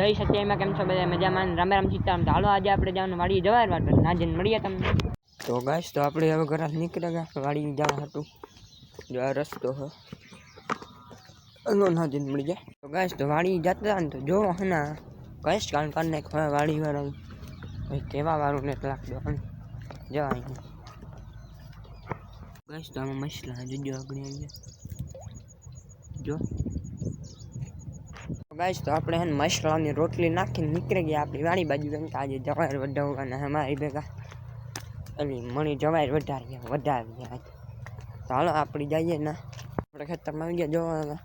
જય સત્યામાં કેમ છો બધા મજામાં? રામ રામ સીતારામ. તો હાલો આજે આપણે જવાનું વાડી જવાય વાટ ના જઈને મળીએ તમને. તો ગાઈસ તો આપણે હવે ઘરે નીકળી ગયા વાડી જવા હતું. જો આ રસ્તો હે ના જઈને મળી જાય. તો ગાઈસ તો વાડી જતા ને તો જો હના કઈશ કાન કાન ને વાડી વાળા ભાઈ કેવા વાળું ને લાગતો જવાય ગાઈસ તો આમાં મસલા જોજો આગળ આવી જો गाइस तो આપણે હન મસલાની રોટલી નાખીને નીકળી ગયા આપણી વાડી બાજુ કેમ કે આજે જવાયર વઢાવવાના અમારી ભેગા એલી મણી જવાયર વઢાવી તો હાલો આપણી જઈએ ને આપણે ખેતરમાં આવી ગયા જોવા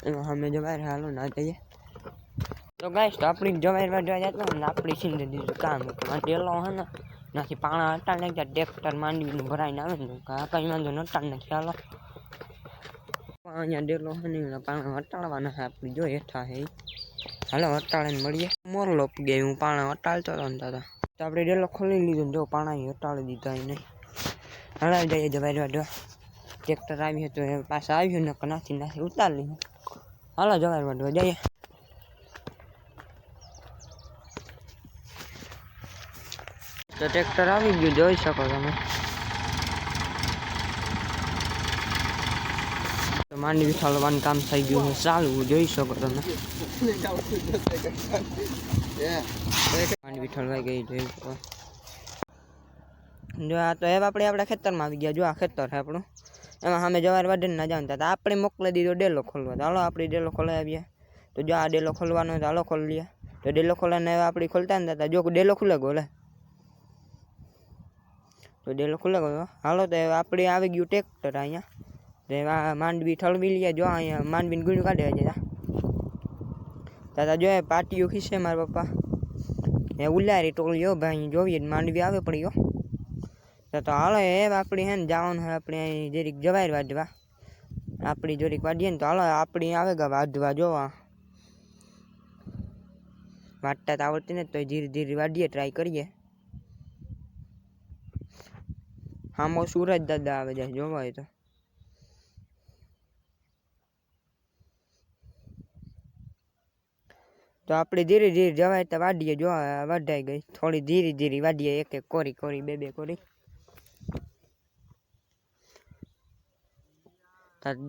એમાં અમે જવાયર હાલો ના જઈએ. તો ગાઈસ તો આપણી જવાયર વઢવા જતા ને આપણી છીંદે દીધું કામ ડેલો હે ને નાખી પાણા હટાડ નાખ્યા ટ્રેક્ટર માંડવીને ભરાઈને આવે ને કઈ વાંધો ન હટાડ નાખી હાલો અહીંયા ડેલો હે ને પાણા હટાડવાના છે આપણી જો હેઠા હે હાલો હટાડીને મળીએ. મોરલો ગઈ હું પાણા હટાડતો હતો ને દાદા તો આપણે ડેલો ખોલી લીધું જો પાણા હટાડી દીધા નહીં હટાવી જઈએ જવાય વાઢવા ટ્રેક્ટર આવ્યું તો પાછા આવ્યું ને નાખી ઉતારી લીધું હાલો જવાય વાઢવા જઈએ. તો ટ્રેક્ટર આવી ગયું જોઈ શકો તમે માંડવી ઠાલવાનું કામ થઈ ગયું છે ચાલુ જોઈ શકો તમે માંડવી ઠલવાઈ ગઈ જોઈ શકો. જો આ તો હવે આપણા ખેતરમાં આવી ગયા. જો આ ખેતર છે આપણું એમાં સામે જવાર વાઢીને ના જવાનું હતા આપણે મોકલી દીધો ડેલો ખોલવા. હાલો આપણે ડેલો ખોલાવી આવીએ. તો જો આ ડેલો ખોલવાનો તો હાલો ખોલી લઈએ. તો ડેલો ખોલાને હવે આપણે ખોલતા ને હતા જો ડેલો ખુલે ગયો લે તો ડેલો ખુલે ગયો. હાલો તો હવે આપણે આવી ગયું ટ્રેક્ટર અહીંયા માંડવી ઠલવી લઈએ. જો અહીંયા માંડવીને ગુણ્યું કાઢે છે દાદા જો પાટીઓ ખીસે મારા પપ્પા એ ઉલારી ટોળ્યો ભાઈ જોવીએ માંડવી આવે પડી તો હાલો એ આપણી હે ને જવાનું હોય આપણે અહીં જરીક જવાય વાઢવા આપણી જરીક વાઢીએ ને તો હાલો આપણી આવે ગા વાઢવા જોવા વાટતા તો આવડતી ને તો ધીરે ધીરે વાઢીએ ટ્રાય કરીએ. હામો સુરજ દાદા આવે જાય જોવા હોય તો આપણે ધીરે ધીરે જવાય તો વાઢીએ. જો વઢાઈ ગઈ થોડી ધીરે ધીરે વાઢીએ એક એક કોરી કોરી બે કોરી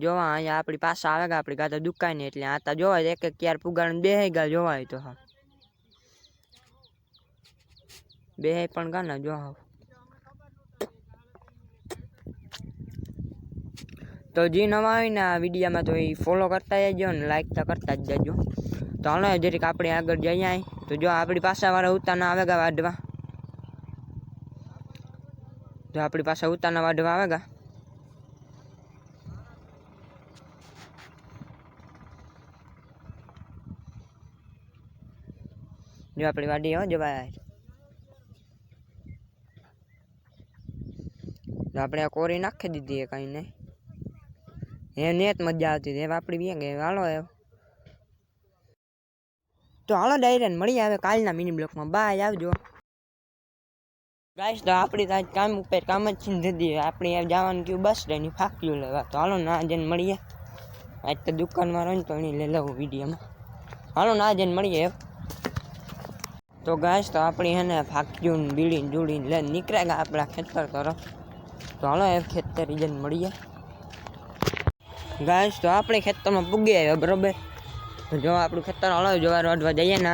જોવા અહીંયા આપણી પાસે આવે ગયા આપણી ગાતા દુકાને એટલે આ તો જોવાય એક એક ક્યાર પુગાડીને બેહાઈ ગયા જોવાય તો હા બેહાઈ પણ ગાના જો તો જે નવા હોય ને આ વિડીયામાં તો એ ફોલો કરતા જજો ને લાઈક તો કરતા જ જજો. તો હાલો જરીક આપણે આગળ જઈએ તો જો આપણી પાસાવાળા ઉતાના આવે ગા વાઢવા જો આપણી પાસે ઉતાના વાઢવા આવે ગા જો આપણી વાડી હો જવાય તો આપણે આ કોરી નાખી દીધી કઈ નહીં એ નેત મજા આવતી હતી આપણી બી ગઈ. હાલો તો હાલો ડાયરેક્ટ મળી આવે કાલના મિની બ્લોકમાં. બાય આવજો ગાઈસ. તો આપણી આજ કામ ઉપર કામ જ છીંધી દીધી આપણે જવાનું કયું બસ સ્ટેન્ડ ફાક્યું લેવા. તો હાલો ના જઈને મળીએ. આજ તો દુકાનમાં રહી તો એની લઈ લઉં વિડીયોમાં. હાલો ના જઈને મળીએ. તો ગાઈસ તો આપણી હે ને ફાક્યું બીડીને જોડીને લઈને નીકળ્યા ગયા આપણા ખેતર તરફ. તો હાલો એ ખેતર જઈને મળીએ ગાઈસ. તો આપણે ખેતરમાં પૂગી આવ્યા બરોબર. તો જો આપણું ખેતર હાલો જવાર વાઢવા જઈએ ને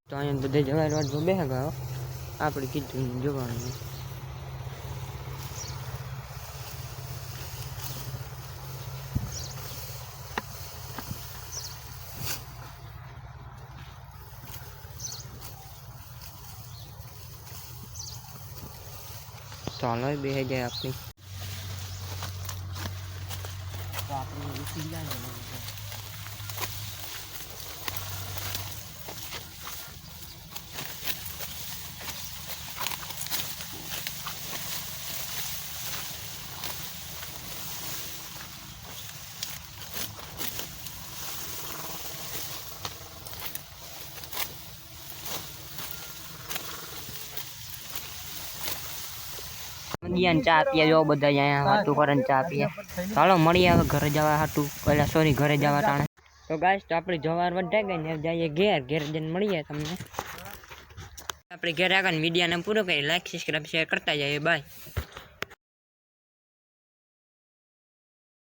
તો અહીંયા બધે જવાર વાઢવા બેસે ગયો આપણે કીધું જોવાનું તો હાલો બેસે જાય આપણી તો આપણે ઉઠી જાય ચા પીએ જો બધા અહીંયા હાટું કરે ચા પીએ. હાલો મળીએ હવે ઘરે જવા હાટું પેલા સોરી ઘરે જવા ટાણે તો ગાઈસ તો આપણી જવાર વઢાઈ ગઈ ને જઈએ ઘેર જઈને મળીએ તમને આપણે ઘેર આગળ મીડિયાને પૂરો કરી લાઈક સબસ્ક્રાઈબ શેર કરતા જઈએ બાય.